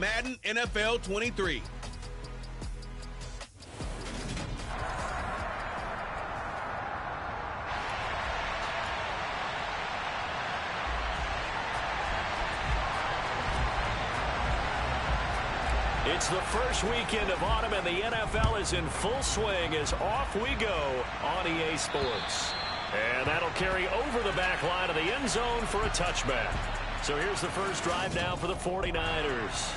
Madden NFL 23. It's the first weekend of autumn, and the NFL is in full swing as off we go on EA Sports. And that'll carry over the back line of the end zone for a touchback. So here's the first drive now for the 49ers.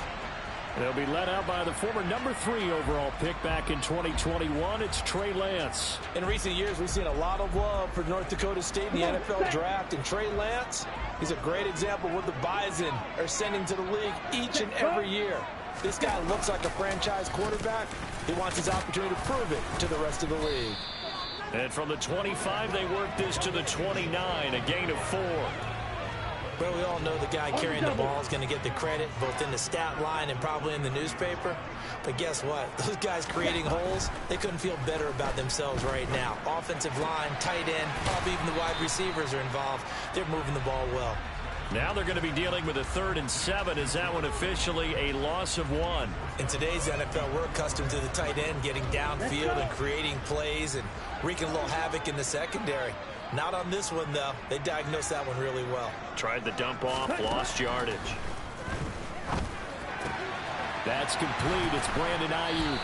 They'll be led out by the former #3 overall pick back in 2021. It's Trey Lance. In recent years, we've seen a lot of love for North Dakota State in the NFL draft. And Trey Lance, he's a great example of what the Bison are sending to the league each and every year. This guy looks like a franchise quarterback. He wants his opportunity to prove it to the rest of the league. And from the 25, they work this to the 29, a gain of 4. Well, we all know the guy carrying the ball is going to get the credit, both in the stat line and probably in the newspaper. But guess what? Those guys creating holes, they couldn't feel better about themselves right now. Offensive line, tight end, probably even the wide receivers are involved. They're moving the ball well. Now they're going to be dealing with a 3rd and 7. Is that one officially a loss of 1? In today's NFL, we're accustomed to the tight end getting downfield and creating plays and wreaking a little havoc in the secondary. Not on this one, though. They diagnosed that one really well. Tried the dump off, lost yardage. That's complete. It's Brandon Ayuk.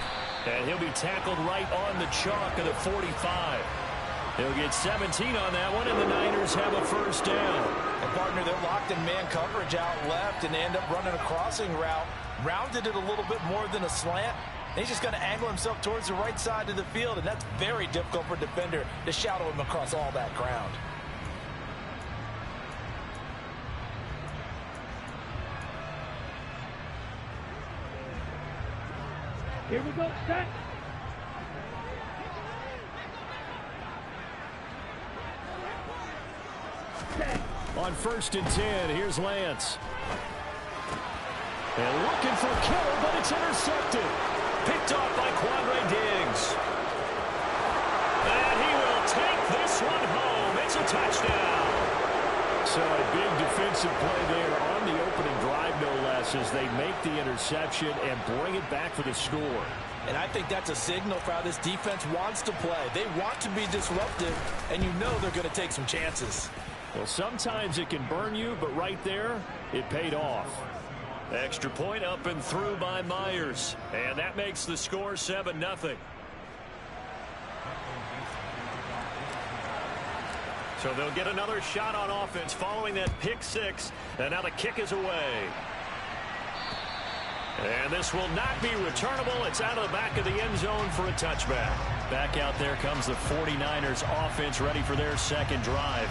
And he'll be tackled right on the chalk of the 45. He'll get 17 on that one, and the Niners have a first down. And, partner, they're locked in man coverage out left, and they end up running a crossing route. Rounded it a little bit more than a slant. And he's just going to angle himself towards the right side of the field, and that's very difficult for a defender to shadow him across all that ground. Here we go, set. On 1st and 10, here's Lance. And looking for a killer, but it's intercepted. Picked off by Quandre Diggs. And he will take this one home. It's a touchdown. So a big defensive play there on the opening drive, no less, as they make the interception and bring it back for the score. And I think that's a signal for how this defense wants to play. They want to be disruptive, and you know they're going to take some chances. Well, sometimes it can burn you, but right there, it paid off. Extra point up and through by Myers. And that makes the score 7-0. So they'll get another shot on offense following that pick 6. And now the kick is away. And this will not be returnable. It's out of the back of the end zone for a touchback. Back out there comes the 49ers offense, ready for their second drive.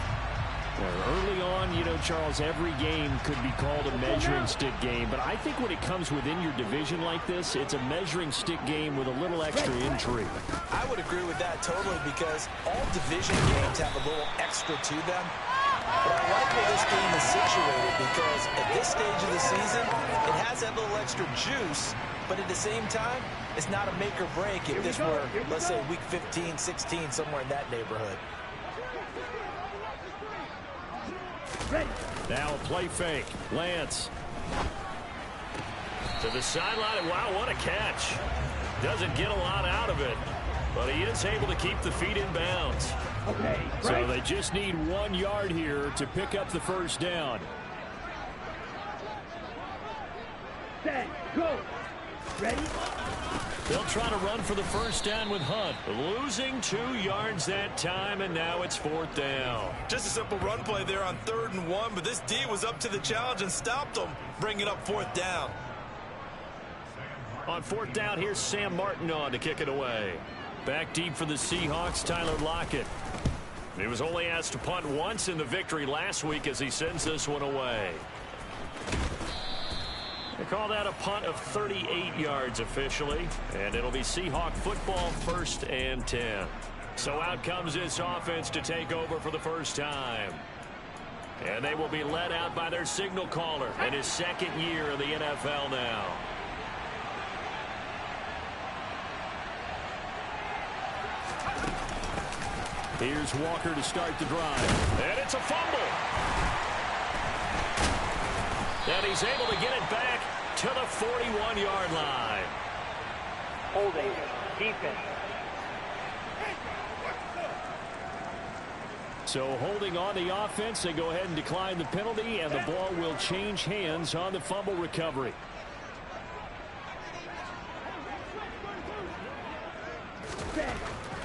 Early on, you know, Charles, every game could be called a measuring stick game. But I think when it comes within your division like this, it's a measuring stick game with a little extra intrigue. I would agree with that totally, because all division games have a little extra to them. But I like where this game is situated, because at this stage of the season, it has that little extra juice. But at the same time, it's not a make or break if this were, let's say, week 15, 16, somewhere in that neighborhood. Now a play fake. Lance. To the sideline. Wow, what a catch. Doesn't get a lot out of it, but he is able to keep the feet in bounds. Okay, so they just need 1 yard here to pick up the first down. Set, go. Ready? They'll try to run for the first down with Hunt. Losing 2 yards that time, and now it's 4th down. Just a simple run play there on 3rd and 1, but this D was up to the challenge and stopped them, bringing up 4th down. On 4th down, here's Sam Martin on to kick it away. Back deep for the Seahawks, Tyler Lockett. He was only asked to punt once in the victory last week as he sends this one away. They call that a punt of 38 yards officially, and it'll be Seahawk football, 1st and 10. So out comes this offense to take over for the first time. And they will be led out by their signal caller in his 2nd year in the NFL now. Here's Walker to start the drive. And it's a fumble. And he's able to get it back to the 41-yard line. Holding. Defense. So holding on the offense, they go ahead and decline the penalty, and the ball will change hands on the fumble recovery.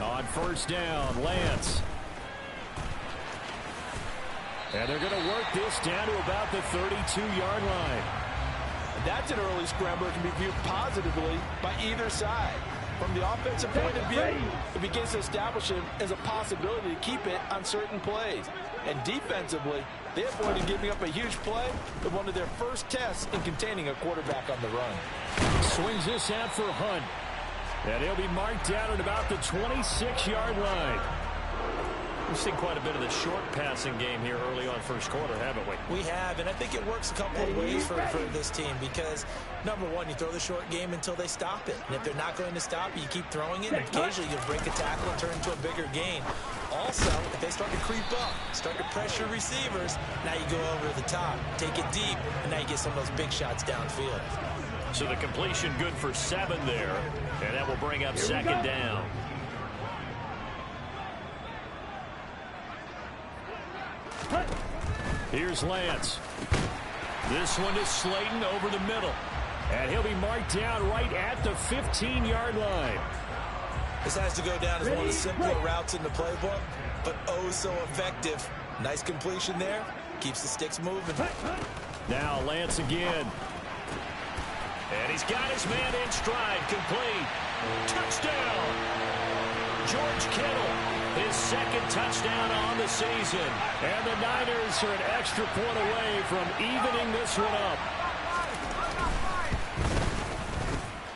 On first down, Lance. And they're going to work this down to about the 32-yard line. That's an early scrambler that can be viewed positively by either side. From the offensive point of view, it begins to establish it as a possibility to keep it on certain plays. And defensively, they avoided giving up a huge play with one of their first tests in containing a quarterback on the run. Swings this out for Hunt. And he'll be marked down at about the 26-yard line. We've seen quite a bit of the short passing game here early on first quarter, haven't we? We have, and I think it works a couple of ways for this team because, number one, you throw the short game until they stop it. And if they're not going to stop it, you keep throwing it, and occasionally you'll break a tackle and turn into a bigger gain. Also, if they start to creep up, start to pressure receivers, now you go over the top, take it deep, and now you get some of those big shots downfield. So the completion good for 7 there, and that will bring up second down. Here's Lance. This one is Slayton over the middle. And he'll be marked down right at the 15-yard line. This has to go down as one of the simpler routes in the playbook, but oh so effective. Nice completion there. Keeps the sticks moving. Now Lance again. And he's got his man in stride. Complete. Touchdown. George Kittle. His second touchdown on the season. And the Niners are an extra point away from evening this one up.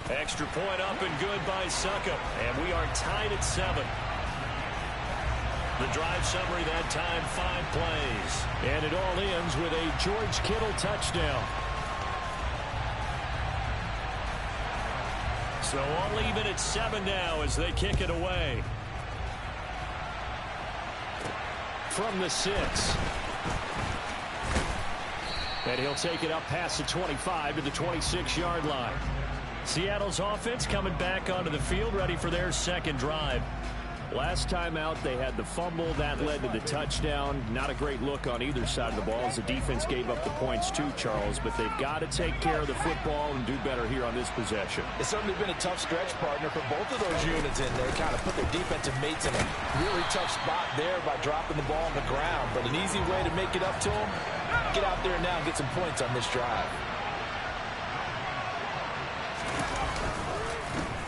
Extra point up and good by Succop. And we are tied at 7. The drive summary that time, 5 plays. And it all ends with a George Kittle touchdown. So all even at 7 now as they kick it away. From the 6. And he'll take it up past the 25 to the 26-yard line. Seattle's offense coming back onto the field, ready for their second drive. Last time out, they had the fumble. That led to the touchdown. Not a great look on either side of the ball as the defense gave up the points too, Charles. But they've got to take care of the football and do better here on this possession. It's certainly been a tough stretch, partner, for both of those units in there. Kind of put their defensive mates in a really tough spot there by dropping the ball on the ground. But an easy way to make it up to them, get out there now and get some points on this drive.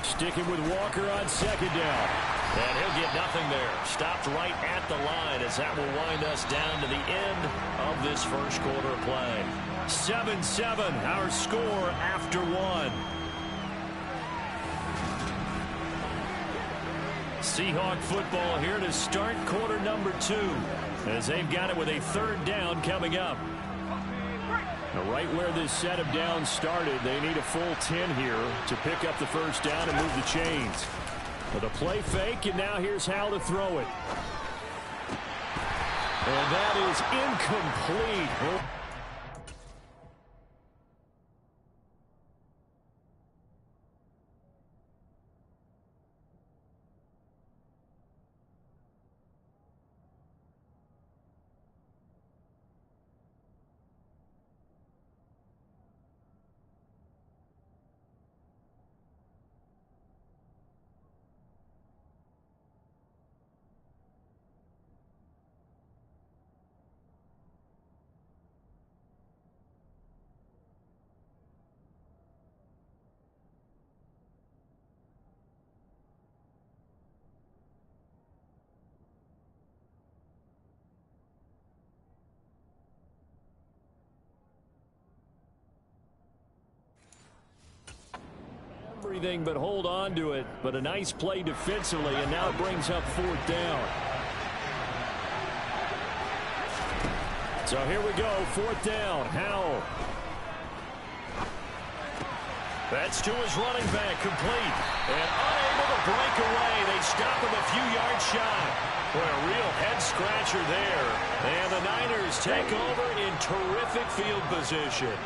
Sticking with Walker on second down. And he'll get nothing there. Stopped right at the line as that will wind us down to the end of this first quarter of play. 7-7, our score after 1. Seahawk football here to start quarter number 2 as they've got it with a third down coming up. Now, right where this set of downs started, they need a full 10 here to pick up the first down and move the chains. With a play fake, and now here's how to throw it. And that is incomplete. Everything but hold on to it, but a nice play defensively, and now it brings up fourth down. So here we go, fourth down. Howell. That's to his running back, complete. And unable to break away. They stop him a few yards shy. Boy, a real head-scratcher there. And the Niners take over in terrific field position.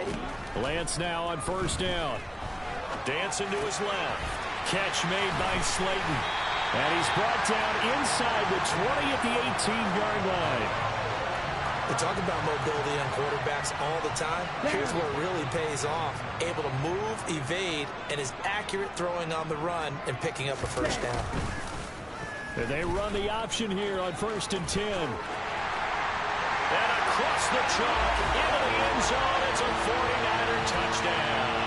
ready. Lance now on first down. Dancing to his left. Catch made by Slayton. And he's brought down inside the 20 at the 18-yard line. We talk about mobility on quarterbacks all the time. Here's where it really pays off. Able to move, evade, and is accurate throwing on the run and picking up a first down. And they run the option here on 1st and 10. And across the chalk, into the end zone, it's a 49er touchdown.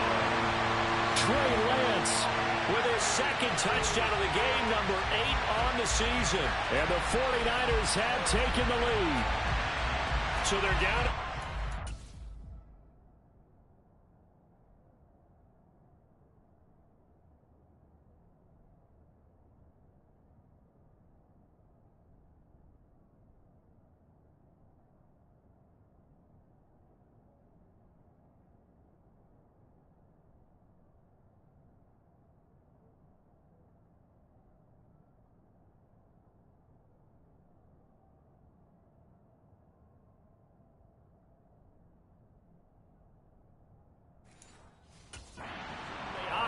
Trey Lance with his second touchdown of the game, number 8 on the season. And the 49ers have taken the lead. So they're down.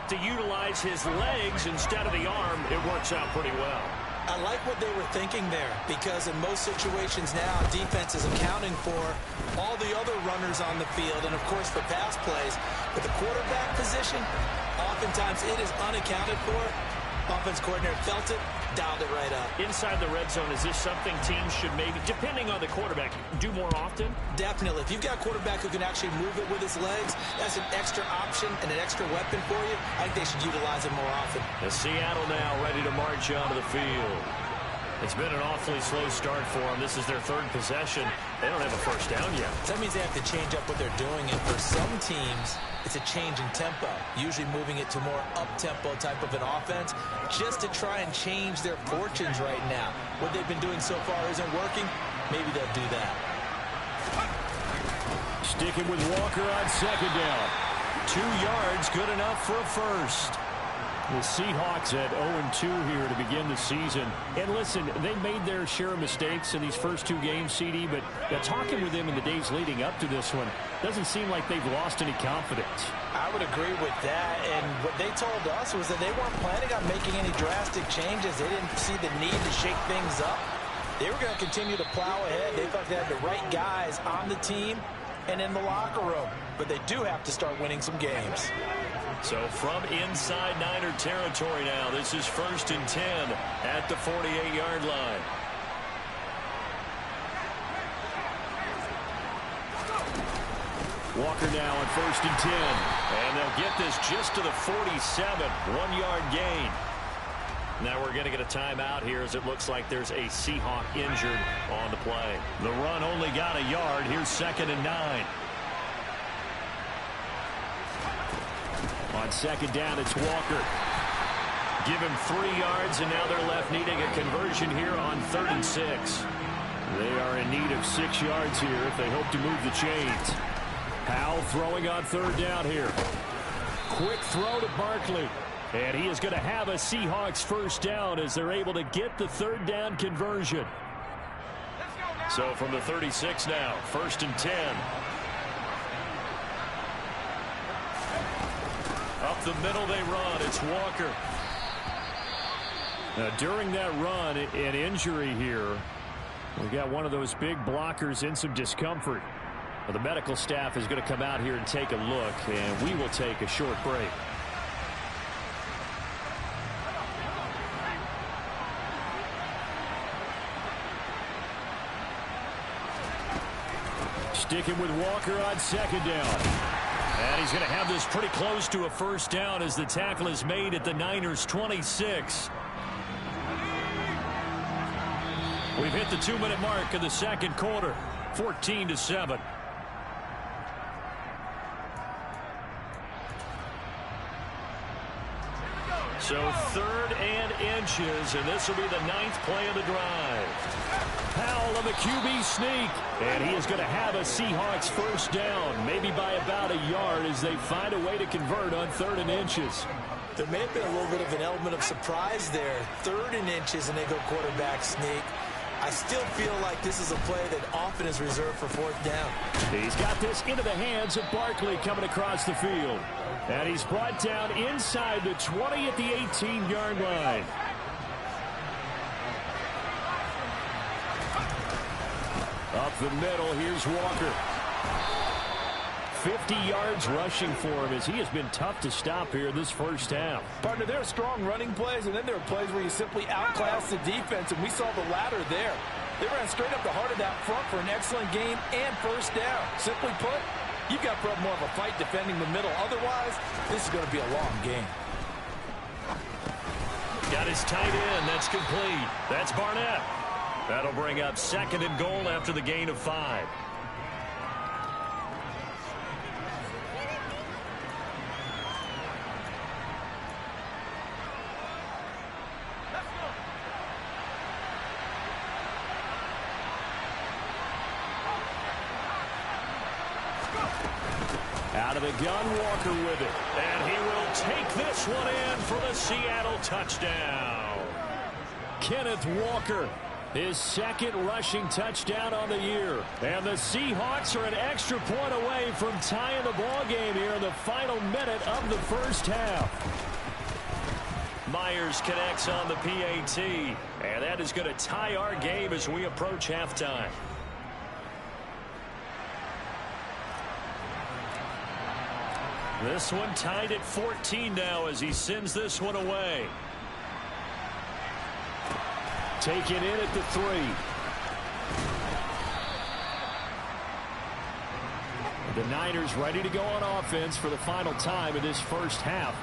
To utilize his legs instead of the arm, it works out pretty well. I like what they were thinking there, because in most situations now, defense is accounting for all the other runners on the field, and of course for pass plays. But the quarterback position, oftentimes it is unaccounted for. Offense coordinator felt it, dialed it right up. Inside the red zone, is this something teams should maybe, depending on the quarterback, do more often? Definitely. If you've got a quarterback who can actually move it with his legs, that's an extra option and an extra weapon for you. I think they should utilize it more often. The Seattle now ready to march onto the field. It's been an awfully slow start for them. This is their 3rd possession. They don't have a first down yet. That means they have to change up what they're doing, and for some teams, it's a change in tempo, usually moving it to more up-tempo type of an offense, just to try and change their fortunes right now. What they've been doing so far isn't working. Maybe they'll do that. Sticking with Walker on 2nd down. 2 yards, good enough for a first. The Seahawks at 0-2 here to begin the season. And listen, they made their share of mistakes in these first 2 games, CD, but talking with them in the days leading up to this one, doesn't seem like they've lost any confidence. I would agree with that, and what they told us was that they weren't planning on making any drastic changes. They didn't see the need to shake things up. They were going to continue to plow ahead. They thought they had the right guys on the team and in the locker room, but they do have to start winning some games. So from inside Niner territory now, this is 1st and 10 at the 48-yard line. Walker now on 1st and 10. And they'll get this just to the 47. 1-yard gain. Now we're going to get a timeout here as it looks like there's a Seahawk injured on the play. The run only got a yard. Here's 2nd and 9. On 2nd down, it's Walker. Give him 3 yards, and now they're left needing a conversion here on 3rd and 6. They are in need of 6 yards here if they hope to move the chains. Powell throwing on 3rd down here. Quick throw to Barkley. And he is going to have a Seahawks first down as they're able to get the 3rd down conversion. So from the 36 now, 1st and 10. Up the middle they run. It's Walker. Now, during that run, an injury here. We got one of those big blockers in some discomfort. Well, the medical staff is going to come out here and take a look, and we will take a short break. Sticking with Walker on 2nd down. And he's going to have this pretty close to a first down as the tackle is made at the Niners' 26. We've hit the 2-minute mark of the 2nd quarter, 14-7. So 3rd and inches, and this will be the 9th play of the drive. Powell on the QB sneak, and he is going to have a Seahawks first down, maybe by about a yard as they find a way to convert on 3rd and inches. There may have been a little bit of an element of surprise there. 3rd and inches, and they go quarterback sneak. I still feel like this is a play that often is reserved for fourth down. He's got this into the hands of Barkley coming across the field. And he's brought down inside the 20 at the 18-yard line. Up the middle, here's Walker. 50 yards rushing for him as he has been tough to stop here this first half. Partner, there are strong running plays, and then there are plays where you simply outclass the defense, and we saw the latter there. They ran straight up the heart of that front for an excellent gain and first down. Simply put, you've got to put up more of a fight defending the middle. Otherwise, this is going to be a long game. Got his tight end. That's complete. That's Barnett. That'll bring up 2nd and goal after the gain of 5. Out of the gun, Walker with it. And he will take this one in for the Seattle touchdown. Kenneth Walker, his 2nd rushing touchdown on the year. And the Seahawks are an extra point away from tying the ball game here in the final minute of the first half. Myers connects on the PAT. And that is going to tie our game as we approach halftime. This one tied at 14 now as he sends this one away. Taken in at the 3. The Niners ready to go on offense for the final time in this first half.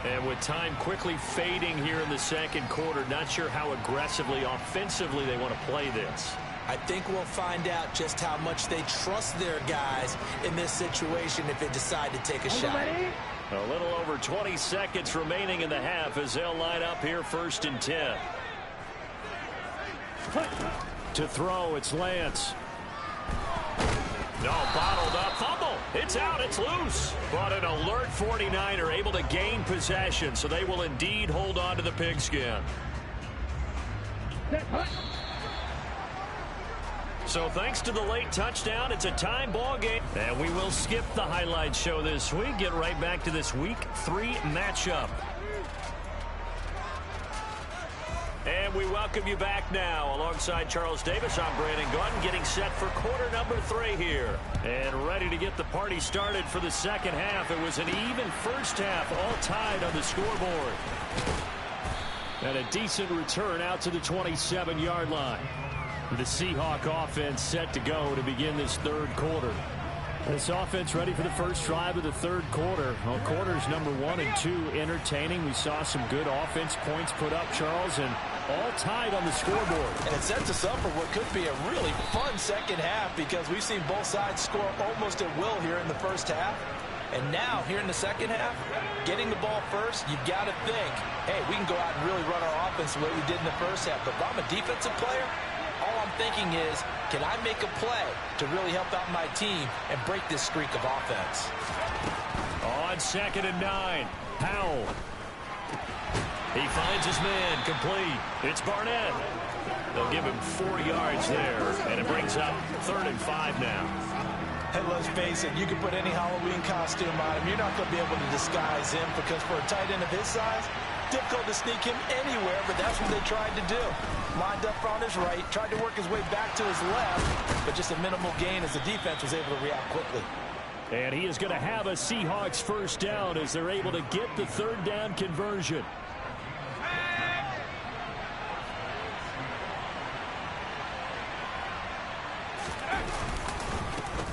And with time quickly fading here in the second quarter, not sure how aggressively, offensively they want to play this. I think we'll find out just how much they trust their guys in this situation if they decide to take a shot. A little over 20 seconds remaining in the half as they'll line up here 1st and 10. To throw, it's Lance. No, bottled up, fumble. It's out, it's loose. But an alert 49er able to gain possession, so they will indeed hold on to the pigskin. So thanks to the late touchdown, it's a time ball game. And we will skip the highlight show this week. Get right back to this Week 3 matchup. And we welcome you back now. Alongside Charles Davis, I'm Brandon Gunn, getting set for quarter number 3 here. And ready to get the party started for the second half. It was an even first half, all tied on the scoreboard. And a decent return out to the 27-yard line. The Seahawk offense set to go to begin this third quarter. This offense ready for the first drive of the third quarter. Well, quarters number 1 and 2 entertaining. We saw some good offense points put up, Charles, and all tied on the scoreboard. And it sets us up for what could be a really fun second half because we've seen both sides score almost at will here in the first half. And now, here in the second half, getting the ball first, you've got to think, hey, we can go out and really run our offense the way we did in the first half. But if I'm a defensive player, all I'm thinking is, can I make a play to really help out my team and break this streak of offense? On 2nd and 9, Powell. He finds his man, complete. It's Barnett. They'll give him 4 yards there, and it brings up 3rd and 5 now. Hey, let's face it, you can put any Halloween costume on him. You're not going to be able to disguise him because for a tight end of his size, difficult to sneak him anywhere, but that's what they tried to do. Lined up on his right, tried to work his way back to his left, but just a minimal gain as the defense was able to react quickly. And he is going to have a Seahawks first down as they're able to get the 3rd down conversion.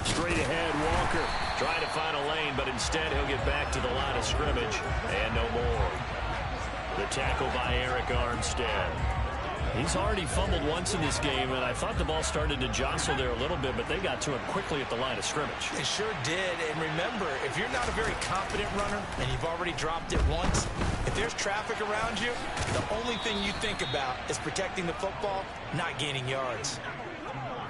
Straight ahead, Walker trying to find a lane, but instead he'll get back to the line of scrimmage and no more. The tackle by Eric Armstead. He's already fumbled once in this game, and I thought the ball started to jostle there a little bit, but they got to him quickly at the line of scrimmage. They sure did, and remember, if you're not a very confident runner and you've already dropped it once, if there's traffic around you, the only thing you think about is protecting the football, not gaining yards.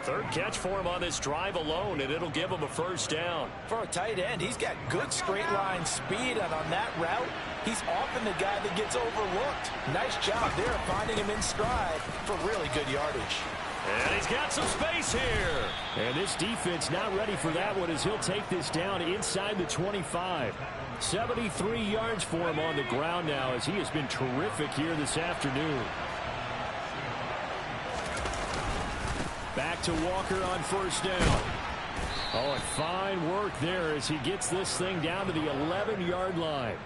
3rd catch for him on this drive alone, and it'll give him a first down. For a tight end, he's got good straight line speed, and on that route, he's often the guy that gets overlooked. Nice job there finding him in stride for really good yardage. And he's got some space here. And this defense not ready for that one as he'll take this down inside the 25. 73 yards for him on the ground now as he has been terrific here this afternoon. Back to Walker on first down. Oh, and fine work there as he gets this thing down to the 11-yard line.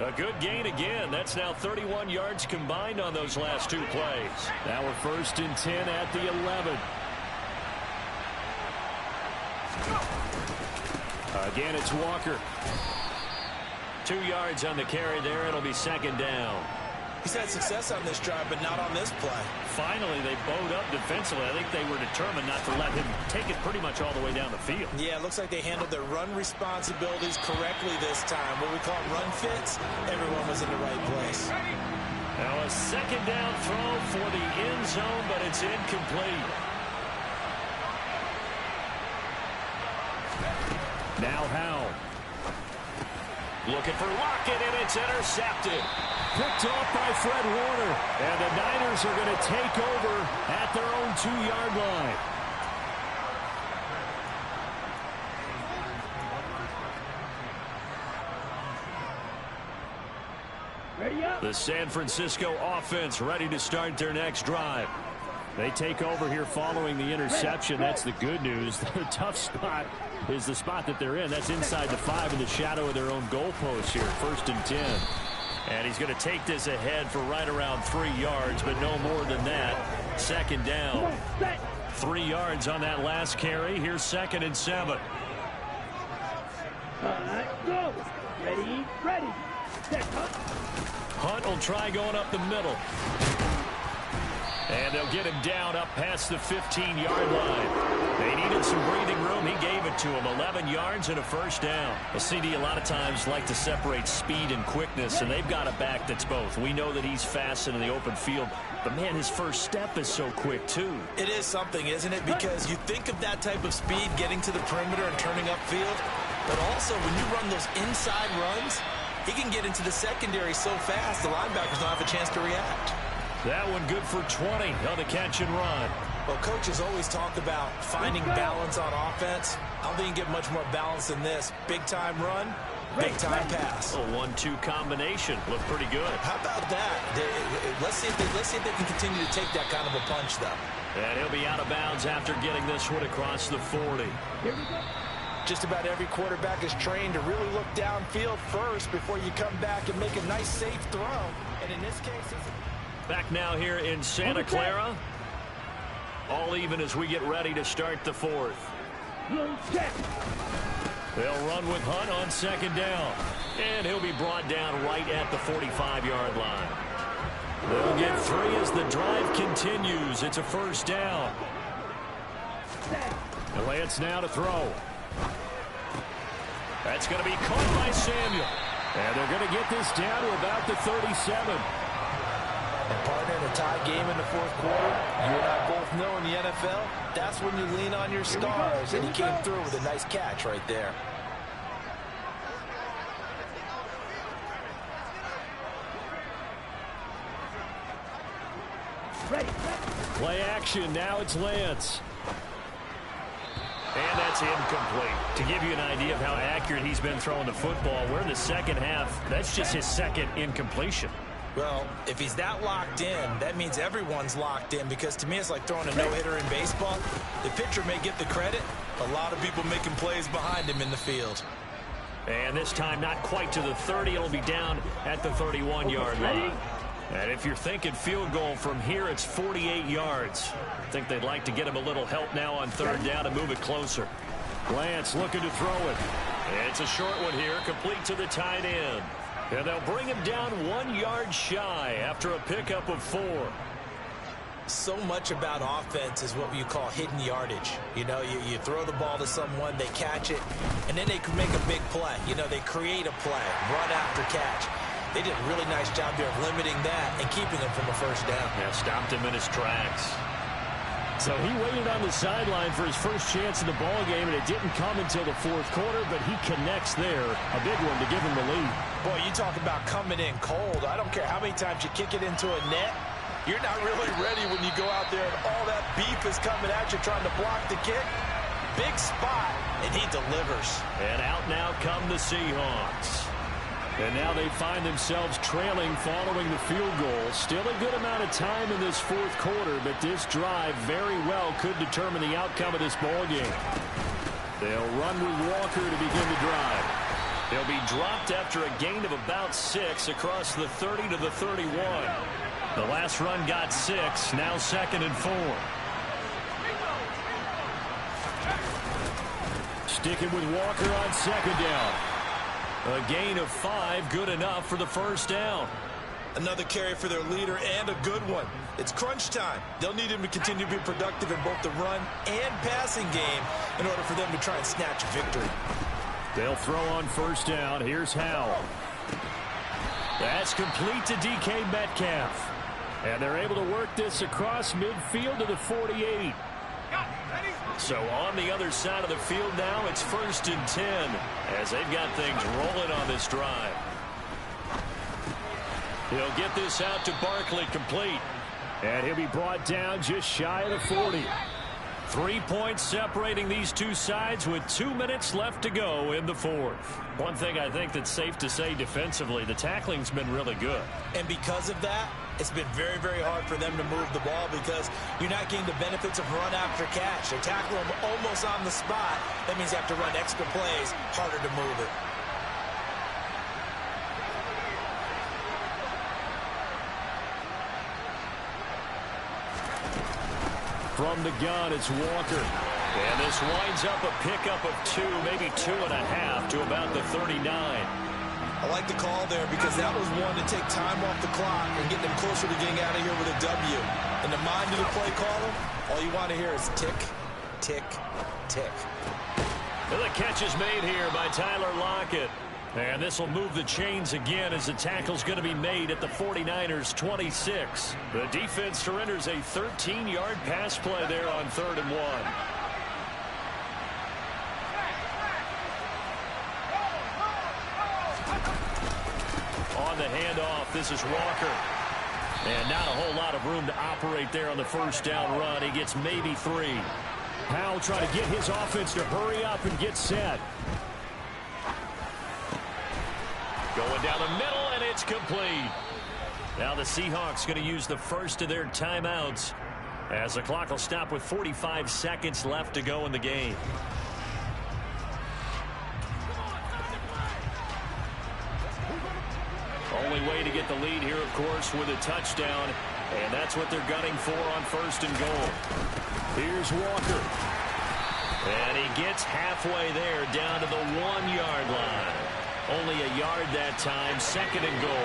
A good gain again. That's now 31 yards combined on those last two plays. Now we're 1st and 10 at the 11. Again, it's Walker. 2 yards on the carry there. It'll be 2nd down. He's had success on this drive, but not on this play. Finally, they bowed up defensively. I think they were determined not to let him take it pretty much all the way down the field. Yeah, it looks like they handled their run responsibilities correctly this time. What we call run fits, everyone was in the right place. Now a 2nd down throw for the end zone, but it's incomplete. Now Howell. Looking for Lockett, and it's intercepted. Picked off by Fred Warner. And the Niners are going to take over at their own 2-yard line. The San Francisco offense ready to start their next drive. They take over here following the interception. That's the good news. The tough spot is the spot that they're in. That's inside the 5 in the shadow of their own goalpost here. 1st and 10. And he's going to take this ahead for right around 3 yards, but no more than that. 2nd down. 3 yards on that last carry. Here's 2nd and 7. Go. Ready. Set, Hunt will try going up the middle. And they'll get him down up past the 15-yard line. They needed some breathing room. He gave it to him. 11 yards and a 1st down. A CD a lot of times like to separate speed and quickness, and they've got a back that's both. We know that he's fast in the open field, but, man, his first step is so quick, too. It is something, isn't it? Because you think of that type of speed getting to the perimeter and turning upfield, but also when you run those inside runs, he can get into the secondary so fast the linebackers don't have a chance to react. That one good for 20 on the catch and run. Well, coaches always talk about finding balance on offense. I don't think you get much more balance than this. Big-time run, big-time pass. A 1-2 combination. Looked pretty good. How about that? Let's see if they can continue to take that kind of a punch, though. And he'll be out of bounds after getting this one across the 40. Just about every quarterback is trained to really look downfield first before you come back and make a nice, safe throw. And in this case, back now here in Santa Clara. All even as we get ready to start the 4th. They'll run with Hunt on 2nd down. And he'll be brought down right at the 45-yard line. They'll get 3 as the drive continues. It's a 1st down. And Lance now to throw. That's going to be caught by Samuel. And they're going to get this down to about the 37. And partner, in a tie game in the 4th quarter, you and I both know in the NFL, that's when you lean on your stars. And he came through with a nice catch right there. Play action. Now it's Lance. And that's incomplete. To give you an idea of how accurate he's been throwing the football, we're in the 2nd half. That's just his 2nd incompletion. Well, if he's that locked in, that means everyone's locked in, because to me it's like throwing a no-hitter in baseball. The pitcher may get the credit. A lot of people making plays behind him in the field. And this time not quite to the 30. It'll be down at the 31-yard line. And if you're thinking field goal from here, it's 48 yards. I think they'd like to get him a little help now on 3rd down and move it closer. Lance looking to throw it. It's a short one here, complete to the tight end. And they'll bring him down 1 yard shy after a pickup of 4. So much about offense is what you call hidden yardage. You know, you throw the ball to someone, they catch it, and then they can make a big play. You know, they create a play, run after catch. They did a really nice job there of limiting that and keeping him from a 1st down. Yeah, stopped him in his tracks. So he waited on the sideline for his first chance in the ball game, and it didn't come until the 4th quarter, but he connects there. A big one to give him the lead. Boy, you talk about coming in cold. I don't care how many times you kick it into a net. You're not really ready when you go out there and all that beef is coming at you trying to block the kick. Big spot, and he delivers. And out now come the Seahawks. And now they find themselves trailing following the field goal. Still a good amount of time in this fourth quarter, but this drive very well could determine the outcome of this ball game. They'll run with Walker to begin the drive. He'll be dropped after a gain of about 6 across the 30 to the 31. The last run got 6, now 2nd and 4. Sticking with Walker on 2nd down. A gain of 5, good enough for the first down. Another carry for their leader and a good one. It's crunch time. They'll need him to continue to be productive in both the run and passing game in order for them to try and snatch a victory. They'll throw on first down. Here's Howell. That's complete to DK Metcalf. And they're able to work this across midfield to the 48. So on the other side of the field now, it's 1st and 10 as they've got things rolling on this drive. He'll get this out to Barkley complete. And he'll be brought down just shy of the 40. 3 points separating these two sides with 2 minutes left to go in the fourth. One thing I think that's safe to say defensively, the tackling's been really good. And because of that, it's been very, very hard for them to move the ball because you're not getting the benefits of run after catch. They tackle them almost on the spot. That means you have to run extra plays, harder to move it. From the gun, it's Walker. And this winds up a pickup of 2, maybe 2.5 to about the 39. I like the call there because that was one to take time off the clock and get them closer to getting out of here with a W. In the mind of the play caller, all you want to hear is tick, tick, tick. And the catch is made here by Tyler Lockett. And this will move the chains again as the tackle's going to be made at the 49ers 26. The defense surrenders a 13-yard pass play there on 3rd and 1. On the handoff, this is Walker. And not a whole lot of room to operate there on the first down run. He gets maybe 3. Powell trying to get his offense to hurry up and get set. Going down the middle, and it's complete. Now the Seahawks going to use the first of their timeouts as the clock will stop with 45 seconds left to go in the game. Only way to get the lead here, of course, with a touchdown, and that's what they're gunning for on 1st and goal. Here's Walker. And he gets halfway there down to the 1-yard line. Only a yard that time, 2nd and goal.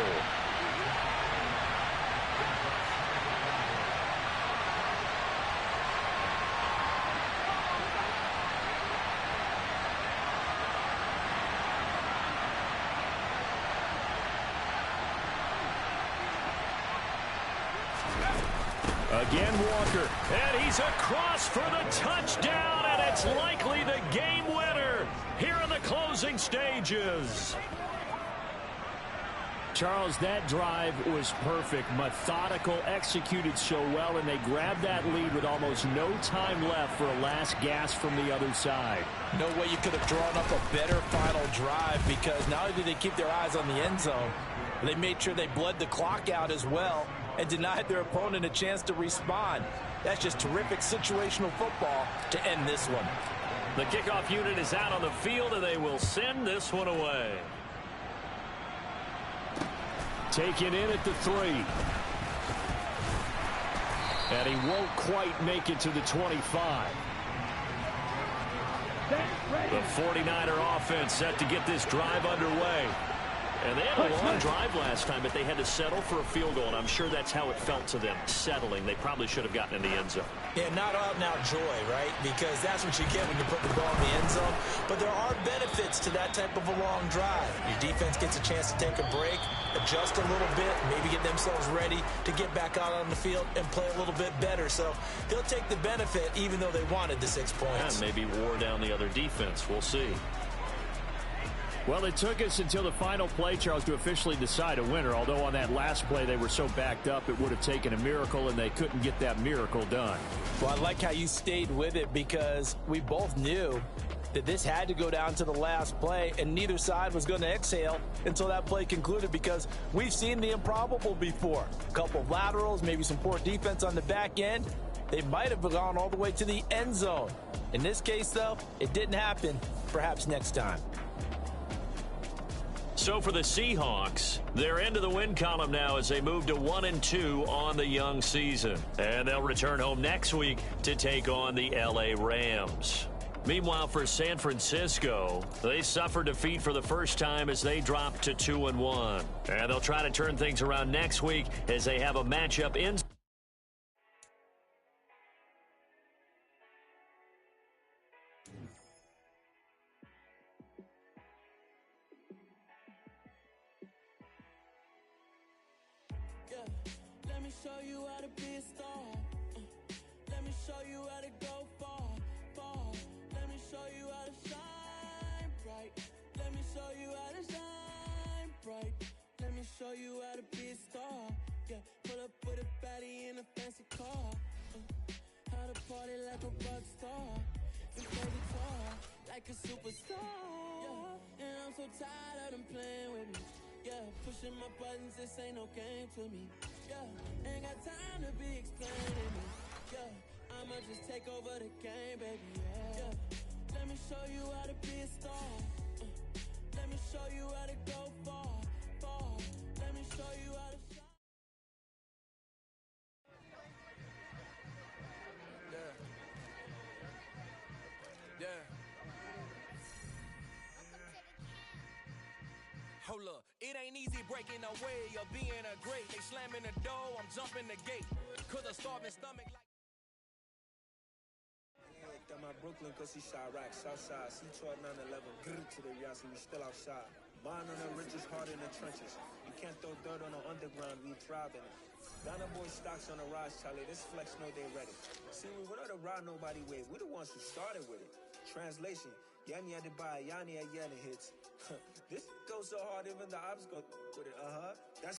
Again, Walker. And he's across for the touchdown, and it's likely the game winner here in the closing stages. Charles, that drive was perfect, methodical, executed so well, and they grabbed that lead with almost no time left for a last gasp from the other side. No way you could have drawn up a better final drive because not only did they keep their eyes on the end zone, they made sure they bled the clock out as well and denied their opponent a chance to respond. That's just terrific situational football to end this one. The kickoff unit is out on the field, and they will send this one away. Taken in at the 3. And he won't quite make it to the 25. The 49er offense set to get this drive underway. And they had a long drive last time, but they had to settle for a field goal, and I'm sure that's how it felt to them, settling. They probably should have gotten in the end zone. Yeah, not out-and-out joy, right? Because that's what you get when you put the ball in the end zone. But there are benefits to that type of a long drive. Your defense gets a chance to take a break, adjust a little bit, maybe get themselves ready to get back out on the field and play a little bit better. So they'll take the benefit even though they wanted the 6 points. And maybe wore down the other defense. We'll see. Well, it took us until the final play, Charles, to officially decide a winner, although on that last play they were so backed up it would have taken a miracle, and they couldn't get that miracle done. Well, I like how you stayed with it because we both knew that this had to go down to the last play, and neither side was going to exhale until that play concluded because we've seen the improbable before. A couple of laterals, maybe some poor defense on the back end. They might have gone all the way to the end zone. In this case, though, it didn't happen. Perhaps next time. So for the Seahawks, they're into the win column now as they move to 1-2 on the young season. And they'll return home next week to take on the LA Rams. Meanwhile, for San Francisco, they suffered defeat for the first time as they dropped to 2-1. And they'll try to turn things around next week as they have a matchup in. Let me show you how to be a star. Let me show you how to go far, far. Let me show you how to shine bright. Let me show you how to shine bright. Let me show you how to be a star. Yeah, pull up with a baddie in a fancy car. How to party like a rock star. And play guitar like a superstar. Yeah, and I'm so tired of them playing with me. Yeah, pushing my buttons, this ain't no game to me. Yeah, ain't got time to be explaining me. Yeah, I'ma just take over the game, baby. Yeah, let me show you how to be a star. Let me show you how to go far, far. Let me show you how to shine. Yeah. Hold up, it ain't easy breaking away or being a great. They slamming the door, I'm jumping the gate. Cause a starving stomach like. Got my Brooklyn cause he shot rock, Southside, C12 911, grrr to the Yassi, we still outside. Mine on the richest, heart in the trenches. You can't throw dirt on the underground, we thriving it. Ghana boy stocks on the rise, Charlie, this flex know they ready. See, we wouldn't ride nobody with, we the ones who started with it. Translation, Yani had to buy, Yani had yelling hits. This goes so hard, even the ops go with it, That's